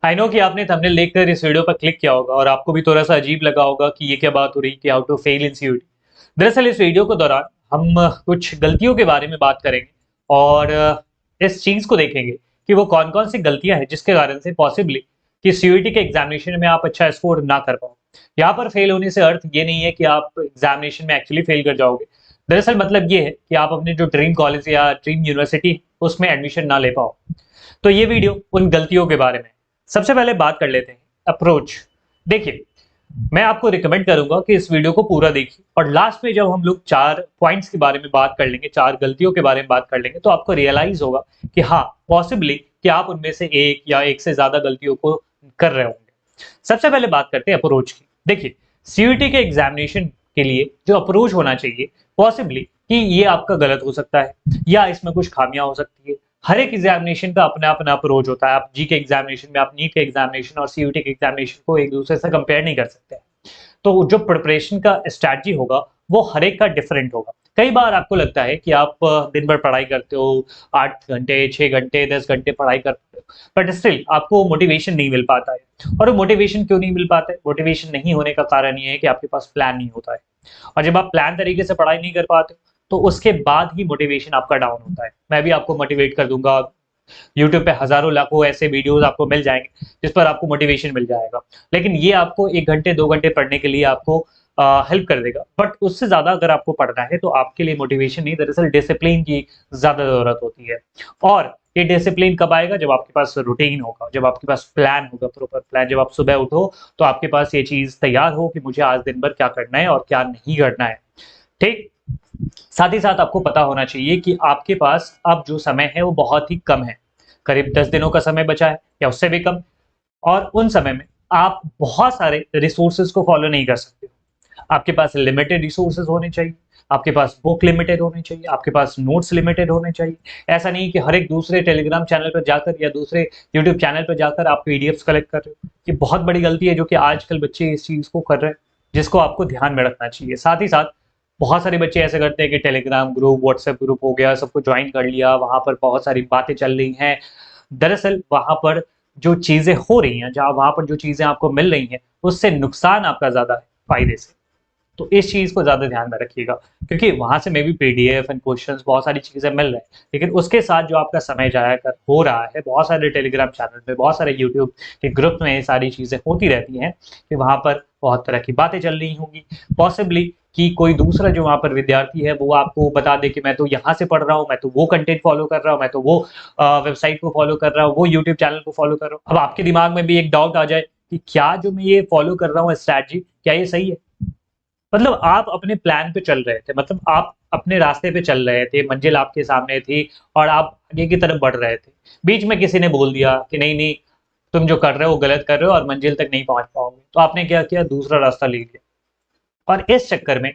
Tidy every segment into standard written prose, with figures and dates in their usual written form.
I know कि आपने thumbnail देखकर इस वीडियो पर क्लिक किया होगा और आपको भी थोड़ा सा अजीब लगा होगा कि ये क्या बात हो रही है कि how to fail in CUET. दरअसल इस वीडियो के दौरान हम कुछ गलतियों के बारे में बात करेंगे और इस चीज को देखेंगे कि वो कौन कौन सी गलतियां हैं जिसके कारण से पॉसिबली कि सीयूईटी के एग्जामिनेशन में आप अच्छा स्कोर ना कर पाओ। यहाँ पर फेल होने से अर्थ ये नहीं है कि आप एग्जामिनेशन में एक्चुअली फेल कर जाओगे। दरअसल मतलब ये है कि आप अपने जो ड्रीम कॉलेज या ड्रीम यूनिवर्सिटी उसमें एडमिशन ना ले पाओ। तो ये वीडियो उन गलतियों के बारे में। सबसे पहले बात कर लेते हैं अप्रोच। देखिए, मैं आपको रिकमेंड करूंगा कि इस वीडियो को पूरा देखिए और लास्ट में जब हम लोग 4 पॉइंट्स के बारे में बात कर लेंगे, 4 गलतियों के बारे में बात कर लेंगे, तो आपको रियलाइज होगा कि हाँ, पॉसिबली कि आप उनमें से एक या एक से ज्यादा गलतियों को कर रहे होंगे। सबसे पहले बात करते हैं अप्रोच की। देखिए, सीयूईटी के एग्जामिनेशन के लिए जो अप्रोच होना चाहिए, पॉसिबली कि ये आपका गलत हो सकता है या इसमें कुछ खामियां हो सकती है। हर एक एग्जामिनेशन का अपना अपना अप्रोच होता है। आप जी के एग्जामिनेशन में, आप नीट के एग्जामिनेशन और सीयूटी के एग्जामिनेशन को एक दूसरे से कंपेयर नहीं कर सकते। तो जो प्रिपरेशन का स्ट्रैटेजी होगा वो हर एक का डिफरेंट होगा। कई बार आपको लगता है कि आप दिन भर पढ़ाई करते हो, 8 घंटे, 6 घंटे, 10 घंटे पढ़ाई करते हो, बट स्टिल आपको मोटिवेशन नहीं मिल पाता है। और वो मोटिवेशन क्यों नहीं मिल पाता है? मोटिवेशन नहीं होने का कारण ये है कि आपके पास प्लान नहीं होता है। और जब आप प्लान तरीके से पढ़ाई नहीं कर पाते तो उसके बाद ही मोटिवेशन आपका डाउन होता है। मैं भी आपको मोटिवेट कर दूंगा। यूट्यूब पे हजारों लाखों ऐसे वीडियोस आपको मिल जाएंगे जिस पर आपको मोटिवेशन मिल जाएगा, लेकिन ये आपको 1 घंटे 2 घंटे पढ़ने के लिए आपको हेल्प कर देगा। बट उससे ज्यादा अगर आपको पढ़ना है तो आपके लिए मोटिवेशन नहीं, दरअसल डिसिप्लिन की ज्यादा जरूरत होती है। और ये डिसिप्लिन कब आएगा? जब आपके पास रूटीन होगा, जब आपके पास प्लान होगा, प्रॉपर प्लान। जब आप सुबह उठो तो आपके पास ये चीज तैयार हो कि मुझे आज दिन भर क्या करना है और क्या नहीं करना है। ठीक। साथ ही साथ आपको पता होना चाहिए कि आपके पास अब जो समय है वो बहुत ही कम है। करीब 10 दिनों का समय बचा है या उससे भी कम। और उन समय में आप बहुत सारे रिसोर्सेज को फॉलो नहीं कर सकते। आपके पास लिमिटेड रिसोर्सेज होने चाहिए, आपके पास बुक लिमिटेड होनी चाहिए, आपके पास नोट्स लिमिटेड होने चाहिए। ऐसा नहीं कि हर एक दूसरे टेलीग्राम चैनल पर जाकर या दूसरे यूट्यूब चैनल पर जाकर आप पीडीएफ्स कलेक्ट कर रहे हो। ये बहुत बड़ी गलती है जो कि आजकल बच्चे इस चीज को कर रहे हैं, जिसको आपको ध्यान में रखना चाहिए। साथ ही साथ बहुत सारे बच्चे ऐसे करते हैं कि टेलीग्राम ग्रुप, व्हाट्सएप ग्रुप हो गया, सबको ज्वाइन कर लिया, वहां पर बहुत सारी बातें चल रही हैं। दरअसल वहां पर जो चीजें हो रही हैं, जहां वहां पर जो चीजें आपको मिल रही हैं, उससे नुकसान आपका ज्यादा है फायदे से। तो इस चीज को ज्यादा ध्यान में रखिएगा, क्योंकि वहां से may be PDF and questions बहुत सारी चीजें मिल रही हैं, लेकिन उसके साथ जो आपका समय जाया कर हो रहा है, बहुत सारे टेलीग्राम चैनल पे, बहुत सारे यूट्यूब के ग्रुप में ये सारी चीजें होती रहती हैं कि वहां पर बहुत तरह की बातें चल रही होंगी। पॉसिबली कि कोई दूसरा जो वहां पर विद्यार्थी है वो आपको बता दे कि मैं तो यहाँ से पढ़ रहा हूँ, मैं तो वो कंटेंट फॉलो कर रहा हूँ, मैं तो वो वेबसाइट को फॉलो कर रहा हूँ, वो यूट्यूब चैनल को फॉलो कर रहा हूँ। अब आपके दिमाग में भी एक डाउट आ जाए कि क्या जो मैं ये फॉलो कर रहा हूँ स्ट्रैटेजी, क्या ये सही है? मतलब आप अपने प्लान पे चल रहे थे, मतलब आप अपने रास्ते पे चल रहे थे, मंजिल आपके सामने थी और आप आगे की तरफ बढ़ रहे थे। बीच में किसी ने बोल दिया कि नहीं नहीं, तुम जो कर रहे हो वो गलत कर रहे हो और मंजिल तक नहीं पहुंच पाओगे। तो आपने क्या किया? दूसरा रास्ता ले लिया। और इस चक्कर में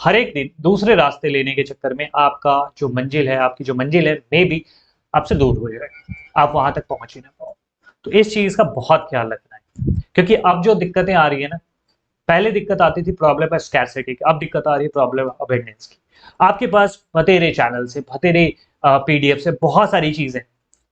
हर एक दिन दूसरे रास्ते लेने के चक्कर में आपका जो मंजिल है, आपकी जो मंजिल है, मे बी आपसे दूर हो जाए, आप वहां तक पहुंच ही ना पाओ। तो इस चीज का बहुत ख्याल रखना है, क्योंकि अब जो दिक्कतें आ रही है ना, पहले दिक्कत आती थी प्रॉब्लम है स्कैरसिटी की, अब दिक्कत आ रही है प्रॉब्लम अबेंडेंस की। आपके पास बतेरे चैनल से, बतेरे पीडीएफ से बहुत सारी चीजें,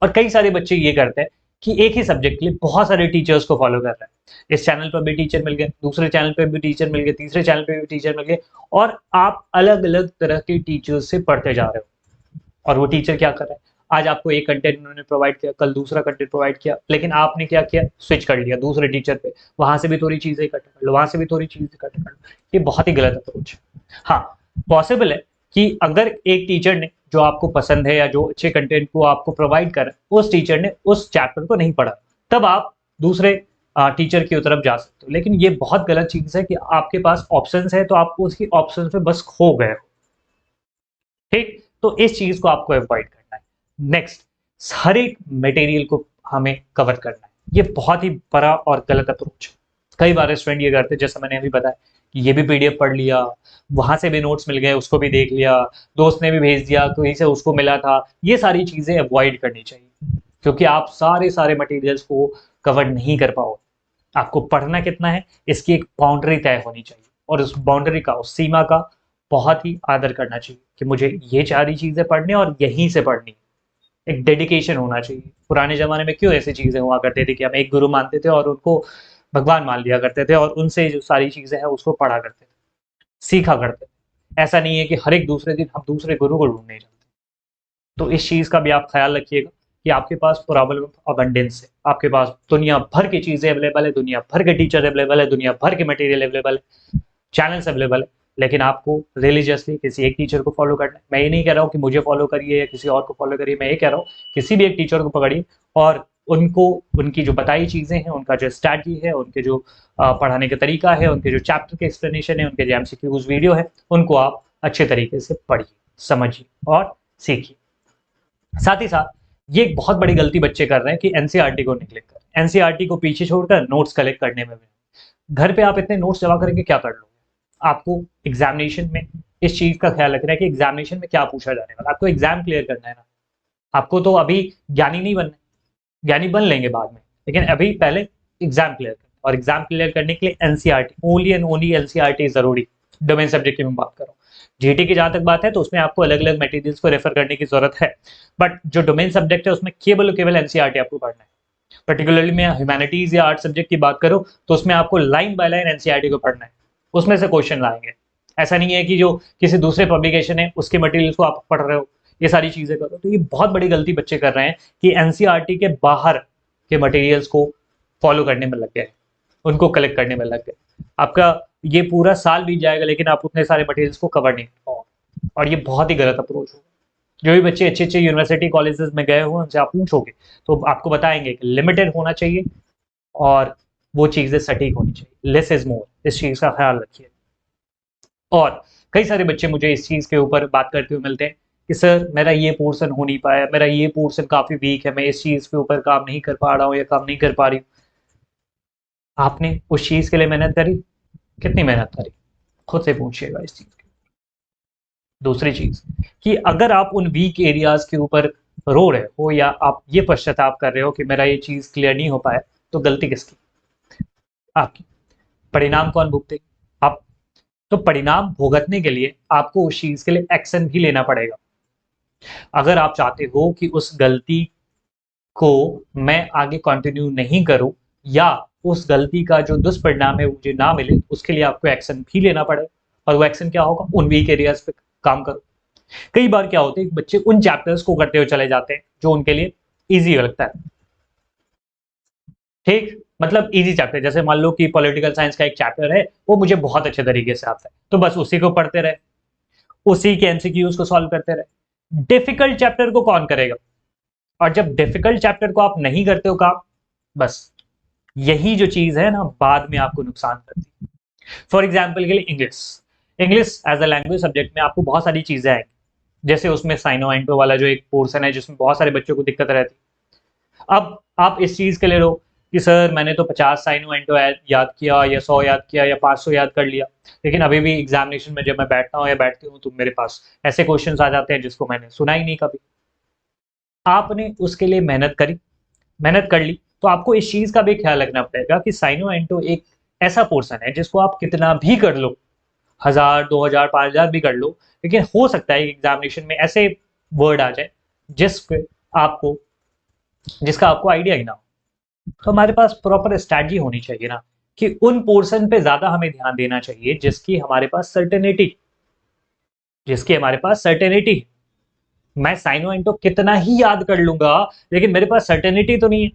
और कई सारे बच्चे ये करते हैं कि एक ही सब्जेक्ट के लिए बहुत सारे टीचर्स को फॉलो कर रहे हैं। इस चैनल पर भी टीचर मिल गए, दूसरे चैनल पर भी टीचर मिल गए, तीसरे चैनल पर भी टीचर मिल गए, और आप अलग अलग तरह के टीचर्स से पढ़ते जा रहे हो। और वो टीचर क्या कर रहे हैं? आज आपको एक कंटेंट उन्होंने प्रोवाइड किया, कल दूसरा कंटेंट प्रोवाइड किया, लेकिन आपने क्या किया? स्विच कर लिया दूसरे टीचर पे। वहां से भी थोड़ी चीजें इकट्ठा कर लो, वहां से भी थोड़ी चीजें इकट्ठा कर लो। ये बहुत ही गलत अप्रोच है। हाँ, पॉसिबल है कि अगर एक टीचर ने जो आपको पसंद है या जो अच्छे कंटेंट को आपको प्रोवाइड कर रहा है, उस टीचर ने उस चैप्टर को नहीं पढ़ा, तब आप दूसरे टीचर की तरफ जा सकते हो। लेकिन ये बहुत गलत चीज है कि आपके पास ऑप्शंस है तो आप उसकी ऑप्शंस पे बस खो गए हो। ठीक। तो इस चीज को आपको अवॉइड करना है। नेक्स्ट, हर एक मटेरियल को हमें कवर करना है। ये बहुत ही बड़ा और गलत अप्रोच है। कई बार स्टूडेंट ये करते हैं, जैसा मैंने अभी बताया कि ये भी पीडीएफ पढ़ लिया, वहां से भी नोट्स मिल गए, उसको भी देख लिया, दोस्त ने भी भेज दिया, कहीं से उसको मिला था। ये सारी चीजें अवॉइड करनी चाहिए, क्योंकि आप सारे सारे मटेरियल्स को कवर नहीं कर पाओगे। आपको पढ़ना कितना है, इसकी एक बाउंड्री तय होनी चाहिए, और उस बाउंड्री का, उस सीमा का बहुत ही आदर करना चाहिए कि मुझे ये सारी चीजें पढ़नी है और यहीं से पढ़नी है। एक डेडिकेशन होना चाहिए। पुराने ज़माने में क्यों ऐसी चीज़ें हुआ करती थी कि हम एक गुरु मानते थे और उनको भगवान मान लिया करते थे और उनसे जो सारी चीज़ें हैं उसको पढ़ा करते थे, सीखा करते थे। ऐसा नहीं है कि हर एक दूसरे दिन हम दूसरे गुरु को ढूँढने जाते। तो इस चीज़ का भी आप ख़्याल रखिएगा कि आपके पास प्रॉब्लम ऑफ अबंडेंस है, आपके पास दुनिया भर की चीज़ें अवेलेबल है, दुनिया भर के टीचर अवेलेबल है, दुनिया भर के मटेरियल अवेलेबल है, चैनल्स अवेलेबल है, लेकिन आपको रिलीजियसली किसी एक टीचर को फॉलो करना है। मैं ये नहीं कह रहा हूँ कि मुझे फॉलो करिए या किसी और को फॉलो करिए, मैं ये कह रहा हूँ किसी भी एक टीचर को पकड़िए और उनको उनकी जो बताई चीज़ें हैं, उनका जो स्ट्रैटेजी है, उनके जो पढ़ाने का तरीका है, उनके जो चैप्टर के एक्सप्लेनेशन है, उनके जो एमसीक्यूज वीडियो है, उनको आप अच्छे तरीके से पढ़िए, समझिए और सीखिए। साथ ही साथ ये एक बहुत बड़ी गलती बच्चे कर रहे हैं कि एनसीईआरटी को नेग्लेक्ट कर, एनसीईआरटी को पीछे छोड़कर नोट्स कलेक्ट करने में घर पे आप इतने नोट्स जमा करेंगे क्या कर लोगे। आपको एग्जामिनेशन में इस चीज का ख्याल रखना है कि एग्जामिनेशन में क्या पूछा जाने वाला, आपको एग्जाम क्लियर करना है ना। आपको तो अभी ज्ञानी नहीं बनना, ज्ञानी बन लेंगे बाद में, लेकिन अभी पहले एग्जाम क्लियर करना, और एग्जाम क्लियर करने के लिए NCERT, only and only NCERT जरूरी। डोमेन सब्जेक्ट की मैं बात कर रहा हूँ। जीटी की जहां तक बात है तो उसमें आपको अलग अलग मटेरियल्स को रेफर करने की जरूरत है, बट जो डोमेन सब्जेक्ट है उसमें केवल एनसीईआरटी आपको पढ़ना है। पर्टिकुलरली मैं ह्यूमैनिटीज या आर्ट सब्जेक्ट की बात करूं तो उसमें आपको लाइन बाय लाइन एनसीईआरटी को पढ़ना है, उसमें से क्वेश्चन लाएंगे। ऐसा नहीं है कि जो किसी दूसरे पब्लिकेशन है उसके मटेरियल को आप पढ़ रहे हो, ये सारी चीजें करो। तो ये बहुत बड़ी गलती बच्चे कर रहे हैं कि एनसीईआरटी के बाहर के मटेरियल्स को फॉलो करने में लग गए, उनको कलेक्ट करने में लग गए। आपका ये पूरा साल बीत जाएगा लेकिन आप उतने सारे मटेरियल्स को कवर नहीं कर पाओगे, और ये बहुत ही गलत अप्रोच होगा। जो भी बच्चे अच्छे अच्छे यूनिवर्सिटी कॉलेजेस में गए हुए उनसे आप पूछोगे तो आपको बताएंगे कि लिमिटेड होना चाहिए और वो चीजें सटीक होनी चाहिए, लेस इज मोर, इस चीज का ख्याल रखिए। और कई सारे बच्चे मुझे इस चीज के ऊपर बात करते हुए मिलते हैं कि सर मेरा ये पोर्शन हो नहीं पाया, मेरा ये पोर्शन काफी वीक है, मैं इस चीज के ऊपर काम नहीं कर पा रहा हूँ या काम नहीं कर पा रही हूँ। आपने उस चीज के लिए मेहनत करी, कितनी मेहनत करी, खुद से पूछिएगा इस चीज की। दूसरी चीज कि अगर आप उन वीक एरियाज के ऊपर रो रहे हो या आप ये पश्चाताप कर रहे हो कि मेरा ये चीज क्लियर नहीं हो पाया, तो गलती किसकी? आपकी। परिणाम कौन भुगते? आप। तो परिणाम भुगतने के लिए आपको उस चीज के लिए एक्शन भी लेना पड़ेगा। अगर आप चाहते हो कि उस गलती को मैं आगे कंटिन्यू नहीं करूं या उस गलती का जो दुष्परिणाम है मुझे ना मिले, उसके लिए आपको एक्शन भी लेना पड़ेगा। और वो एक्शन क्या होगा? उन वीक एरियाज पे काम करो। कई बार क्या होता है, बच्चे उन चैप्टर्स को करते हुए चले जाते हैं जो उनके लिए इजी लगता है। ठीक, मतलब इजी चैप्टर, जैसे मान लो कि पॉलिटिकल साइंस का एक चैप्टर है, वो मुझे बहुत अच्छे तरीके से आता है, तो बस उसी को पढ़ते रहे, उसी के एमसीक्यूज को सॉल्व करते रहे। डिफिकल्ट चैप्टर को कौन करेगा? और जब डिफिकल्ट चैप्टर को आप नहीं करते हो काम, बस यही जो चीज है ना बाद में आपको नुकसान करती है। फॉर एग्जाम्पल के लिए English, English as a language subject में आपको बहुत सारी चीजें आएंगी, जैसे उसमें साइनो एंटो वाला जो एक पोर्शन है जिसमें बहुत सारे बच्चों को दिक्कत रहती है। अब आप इस चीज के लिए रो कि सर मैंने तो 50 साइनो एंटो याद किया या 100 याद किया या 500 याद कर लिया, लेकिन अभी भी एग्जामिनेशन में जब मैं बैठता हूँ या बैठती हूँ तो मेरे पास ऐसे क्वेश्चन आ जाते हैं जिसको मैंने सुना ही नहीं कभी। आपने उसके लिए मेहनत करी, मेहनत कर ली, तो आपको इस चीज का भी ख्याल रखना पड़ेगा कि साइनो एंटो एक ऐसा पोर्शन है जिसको आप कितना भी कर लो, 1000 2000 5000 भी कर लो, लेकिन हो सकता है एग्जामिनेशन में ऐसे वर्ड आ जाए जिसके आपको जिसका आपको आइडिया ही ना हो। तो हमारे पास प्रॉपर स्ट्रैटेजी होनी चाहिए ना कि उन पोर्शन पे ज्यादा हमें ध्यान देना चाहिए जिसकी हमारे पास सर्टेनिटी, जिसकी हमारे पास सर्टेनिटी। मैं साइनो एंटो कितना ही याद कर लूंगा लेकिन मेरे पास सर्टेनिटी तो नहीं है।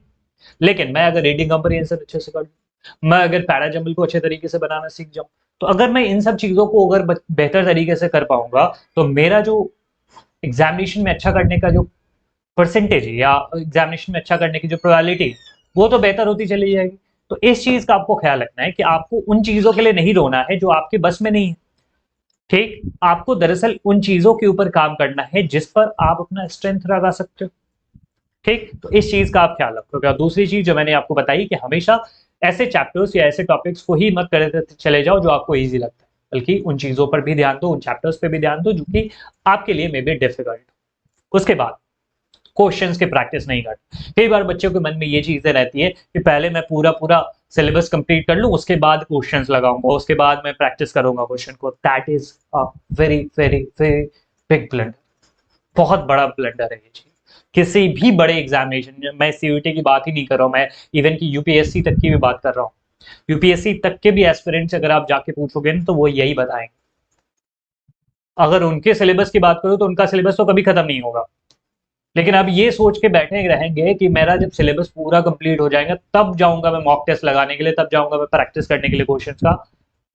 लेकिन मैं अगर रीडिंग कंप्रीहेंशन अच्छे से कर लूं, मैं अगर पैराजम्बल को अच्छे तरीके से बनाना सीख जाऊं, तो अगर मैं इन सब चीजों को अगर बेहतर तरीके से कर पाऊंगा तो मेरा जो एग्जामिनेशन में अच्छा करने का जो परसेंटेज है या एग्जामिनेशन में अच्छा करने की जो प्रोबेबिलिटी है वो तो बेहतर होती चली जाएगी। तो इस चीज का आपको ख्याल रखना है कि आपको उन चीजों के लिए नहीं रोना है जो आपके बस में नहीं है। ठीक, आपको दरअसल उन चीजों के ऊपर काम करना है जिस पर आप अपना स्ट्रेंथ लगा सकते हो। ठीक, तो इस चीज का आप ख्याल रखोगे। और दूसरी चीज जो मैंने आपको बताई कि हमेशा ऐसे चैप्टर्स या ऐसे टॉपिक्स को ही मत करते चले जाओ जो आपको इजी लगता है, बल्कि उन चीजों पर भी ध्यान दो, उन चैप्टर्स पे भी ध्यान दो जो कि आपके लिए मे बी डिफिकल्ट। उसके बाद क्वेश्चंस की प्रैक्टिस नहीं करते। कई बार बच्चों के मन में ये चीजें रहती है कि पहले मैं पूरा पूरा सिलेबस कंप्लीट कर लूं, उसके बाद क्वेश्चंस लगाऊंगा, उसके बाद मैं प्रैक्टिस करूंगा क्वेश्चन को। That is a very very very big blunder, बहुत बड़ा ब्लंडर है ये चीज। किसी भी बड़े एग्जामिनेशन, मैं सीयूईटी की बात ही नहीं कर रहा हूँ, मैं इवन की यूपीएससी तक की भी बात कर रहा हूँ। यूपीएससी तक के भी एस्पिरेंट्स अगर आप जाके पूछोगे ना तो वो यही बताएंगे। अगर उनके सिलेबस की बात करूँ तो उनका सिलेबस तो कभी खत्म नहीं होगा, लेकिन अब ये सोच के बैठे रहेंगे कि मेरा जब सिलेबस पूरा कंप्लीट हो जाएगा तब जाऊंगा मैं मॉक टेस्ट लगाने के लिए, तब जाऊंगा मैं प्रैक्टिस करने के लिए क्वेश्चंस का।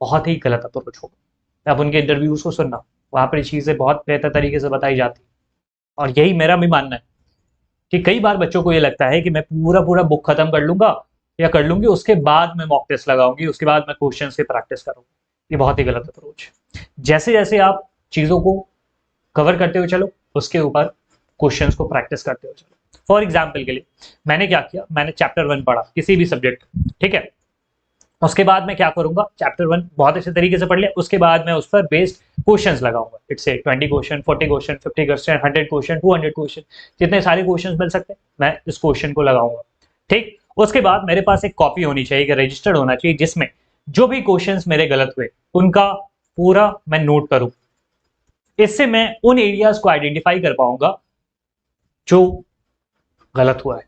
बहुत ही गलत अप्रोच होगा। अब उनके इंटरव्यूज को सुनना, वहां पर चीजें बहुत बेहतर तरीके से बताई जाती। और यही मेरा भी मानना है कि कई बार बच्चों को ये लगता है कि मैं पूरा पूरा बुक खत्म कर लूंगा या कर लूंगी, उसके बाद मैं मॉक टेस्ट लगाऊंगी, उसके बाद मैं क्वेश्चंस की प्रैक्टिस करूंगी। ये बहुत ही गलत अप्रोच। जैसे जैसे आप चीजों को कवर करते हुए चलो, उसके ऊपर क्वेश्चंस को प्रैक्टिस करते हुए चलो। फॉर एग्जाम्पल के लिए मैंने क्या किया, मैंने चैप्टर 1 पढ़ा किसी भी सब्जेक्ट, ठीक है। उसके बाद मैं क्या करूंगा, चैप्टर 1 बहुत अच्छे तरीके से पढ़ लिया, उसके बाद मैं उस पर बेस्ड क्वेश्चंस लगाऊंगा। इट्स से 20 question, 40 question, 50 question, 100 question, 200 question, जितने सारे क्वेश्चन मिल सकते हैं मैं इस क्वेश्चन को लगाऊंगा, ठीक। उसके बाद मेरे पास एक कॉपी होनी चाहिए, रजिस्टर्ड होना चाहिए, जिसमें जो भी क्वेश्चंस मेरे गलत हुए उनका पूरा मैं नोट करूं। इससे मैं उन एरियाज को आइडेंटिफाई कर पाऊंगा जो गलत हुआ है,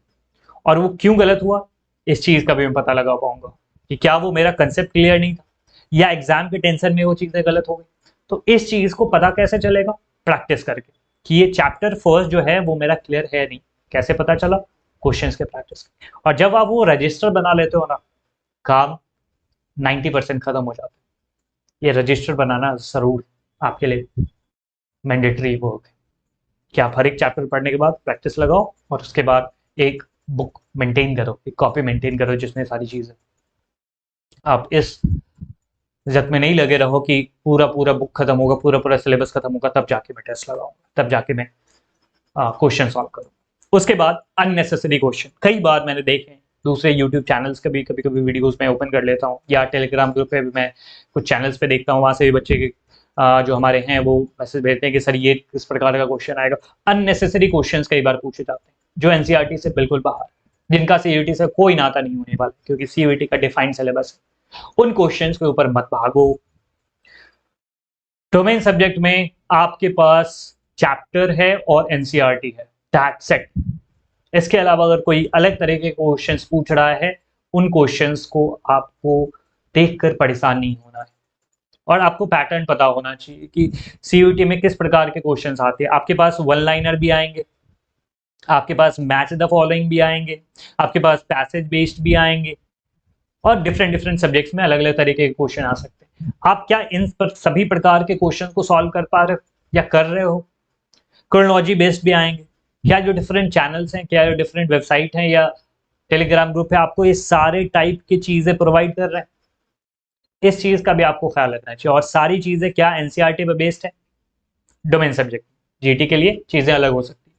और वो क्यों गलत हुआ इस चीज का भी मैं पता लगा पाऊंगा कि क्या वो मेरा कंसेप्ट क्लियर नहीं था या एग्जाम के टेंशन में वो चीजें गलत हो गई। तो इस चीज को पता कैसे चलेगा, प्रैक्टिस करके, कि ये चैप्टर फर्स्ट जो है वो मेरा क्लियर है नहीं। कैसे पता चला, क्वेश्चंस के प्रैक्टिस। और जब आप वो रजिस्टर बना लेते हो ना, काम 90% खत्म हो जाता है। ये रजिस्टर बनाना जरूर आपके लिए मैंडेटरी वर्क है कि आप हर एक चैप्टर पढ़ने के बाद प्रैक्टिस लगाओ और उसके बाद एक बुक मेंटेन करो, एक कॉपी मेंटेन करो जिसमें सारी चीजें। आप इस जत में नहीं लगे रहो कि पूरा पूरा बुक खत्म होगा, पूरा पूरा सिलेबस खत्म होगा तब जाके मैं टेस्ट लगाऊंगा, तब जाके मैं क्वेश्चन सॉल्व करूँ। उसके बाद अननेसेसरी क्वेश्चन कई बार मैंने देखे, दूसरे यूट्यूब चैनल्स के भी कभी कभी वीडियोस में ओपन कर लेता हूँ, या टेलीग्राम ग्रुप पे भी मैं कुछ चैनल्स पे देखता हूँ, वहां से भी बच्चे के जो हमारे हैं वो मैसेज भेजते हैं कि सर ये किस प्रकार का क्वेश्चन आएगा। अननेसेसरी क्वेश्चंस कई बार पूछे जाते हैं जो एनसीईआरटी से बिल्कुल बाहर, जिनका सीयूईटी से कोई नाता नहीं होने वाला, क्योंकि सीयूईटी का डिफाइंड सिलेबस है। उन क्वेश्चंस के ऊपर मत भागो। डोमेन सब्जेक्ट में आपके पास चैप्टर है और एनसीईआरटी है, दैट्स इट। इसके अलावा अगर कोई अलग तरह के क्वेश्चंस पूछ रहा है, उन क्वेश्चंस को आपको देखकर परेशान नहीं होना है, और आपको पैटर्न पता होना चाहिए कि सीयूईटी में किस प्रकार के क्वेश्चंस आते हैं। आपके पास वन लाइनर भी आएंगे, आपके पास मैच द फॉलोइंग भी आएंगे, आपके पास पैसेज बेस्ड भी आएंगे, और डिफरेंट डिफरेंट सब्जेक्ट्स में अलग अलग तरीके के क्वेश्चन आ सकते हैं। आप क्या इन पर सभी प्रकार के क्वेश्चन को सॉल्व कर पा रहे हो या कर रहे हो। क्रोनोलॉजी बेस्ड भी आएंगे, क्या जो डिफरेंट चैनल्स हैं, क्या जो डिफरेंट वेबसाइट हैं या टेलीग्राम ग्रुप है आपको ये सारे टाइप की चीजें प्रोवाइड कर रहे हैं, इस चीज का भी आपको ख्याल रखना चाहिए। और सारी चीजें क्या एनसीईआरटी पे बेस्ड है, डोमेन सब्जेक्ट। जीटी के लिए चीजें अलग हो सकती है।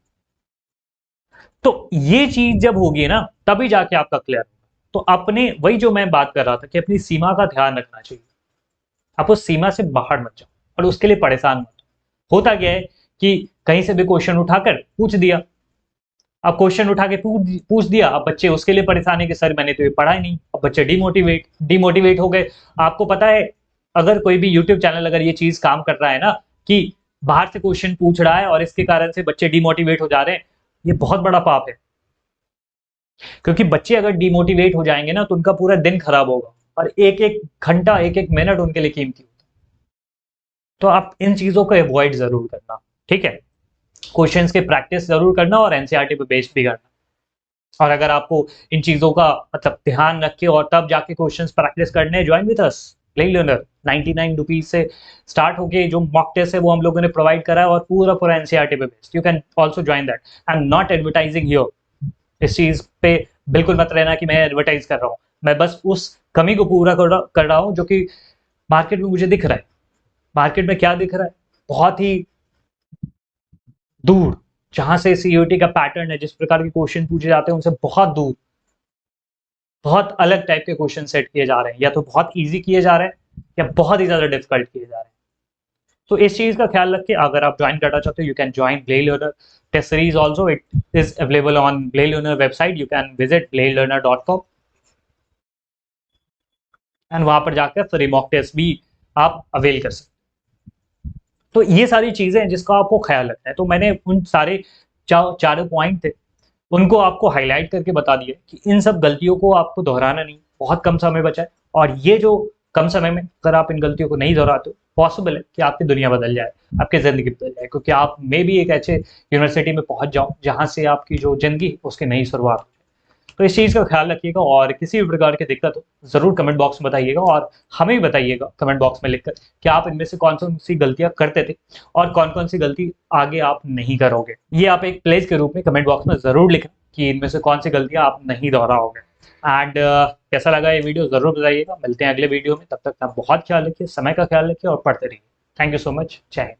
तो ये चीज जब होगी ना तभी जाके आपका क्लियर होगा। तो अपने वही जो मैं बात कर रहा था कि अपनी सीमा का ध्यान रखना चाहिए, आप उस सीमा से बाहर मत जाओ और उसके लिए परेशान मत हो। होता क्या है कि कहीं से भी क्वेश्चन उठाकर पूछ दिया, अब क्वेश्चन उठा के पूछ दिया, अब बच्चे उसके लिए परेशान है कि सर मैंने तो ये पढ़ा ही नहीं। अब बच्चे डिमोटिवेट हो गए। आपको पता है अगर कोई भी यूट्यूब चैनल अगर ये चीज काम कर रहा है ना कि बाहर से क्वेश्चन पूछ रहा है और इसके कारण से बच्चे डिमोटिवेट हो जा रहे हैं, ये बहुत बड़ा पाप है। क्योंकि बच्चे अगर डिमोटिवेट हो जाएंगे ना तो उनका पूरा दिन खराब होगा, और एक एक घंटा एक एक मिनट उनके लिए कीमती होता है। तो आप इन चीजों को अवॉइड जरूर करना, ठीक है। क्वेश्चंस के प्रैक्टिस जरूर करना और एनसीईआरटी पे बेस्ड भी करना। और अगर आपको इन चीजों का मतलब ध्यान रख के और तब जाके क्वेश्चंस प्रैक्टिस करने, join with us play learner. 99 rupees से स्टार्ट होके जो मॉक टेस्ट है वो हम लोगों ने प्रोवाइड करा है, और पूरा पूरा एनसीईआरटी पे based. You can also join that. I am not advertising here. इस चीज पे बिल्कुल मत रहना कि मैं एडवर्टाइज कर रहा हूँ। मैं बस उस कमी को पूरा कर रहा हूँ जो कि मार्केट में मुझे दिख रहा है। मार्केट में क्या दिख रहा है, बहुत ही दूर, जहां से सीयूईटी का पैटर्न है, जिस प्रकार के क्वेश्चन पूछे जाते हैं उनसे बहुत दूर, बहुत अलग टाइप के क्वेश्चन सेट किए जा रहे हैं, या तो बहुत इजी किए जा रहे हैं या बहुत ही ज्यादा डिफिकल्ट किए जा रहे हैं। तो इस चीज का ख्याल रख के अगर आप ज्वाइन करना चाहते हो, you can join bla learner test series also. It is available on bla learner website. You can visit blalearner.com and वहां पर जाकर फ्री मॉक टेस्ट भी आप अवेल कर सकते हैं। तो ये सारी चीजें हैं जिसका आपको ख्याल रखना है। तो मैंने उन सारे चारों पॉइंट थे, उनको आपको हाईलाइट करके बता दिया कि इन सब गलतियों को आपको दोहराना नहीं, बहुत कम समय बचा है और ये जो कम समय में अगर आप इन गलतियों को नहीं दोहराते हो, पॉसिबल है कि आपकी दुनिया बदल जाए, आपकी ज़िंदगी बदल जाए, क्योंकि आप मे बी एक ऐसे यूनिवर्सिटी में पहुँच जाओ, जहाँ से आपकी जो ज़िंदगी उसकी नई शुरुआत हो। तो इस चीज़ का ख़्याल रखिएगा और किसी भी प्रकार की दिक्कत हो, ज़रूर कमेंट बॉक्स में बताइएगा और हमें भी बताइएगा कमेंट बॉक्स में लिखकर कि आप इनमें से कौन-कौन सी गलतियाँ करते थे और कौन-कौन सी गलती आगे आप नहीं करोगे। ये आप एक प्लेस के रूप में कमेंट बॉक्स में ज़रूर लिखें कि इनमें से कौन सी गलतियाँ आप नहीं दोहराओगे। एंड कैसा लगा ये वीडियो ज़रूर बताइएगा। मिलते हैं अगले वीडियो में, तब तक आप बहुत ख्याल रखिए, समय का ख्याल रखिए और पढ़ते रहिए। Thank you so much. जय हिंद।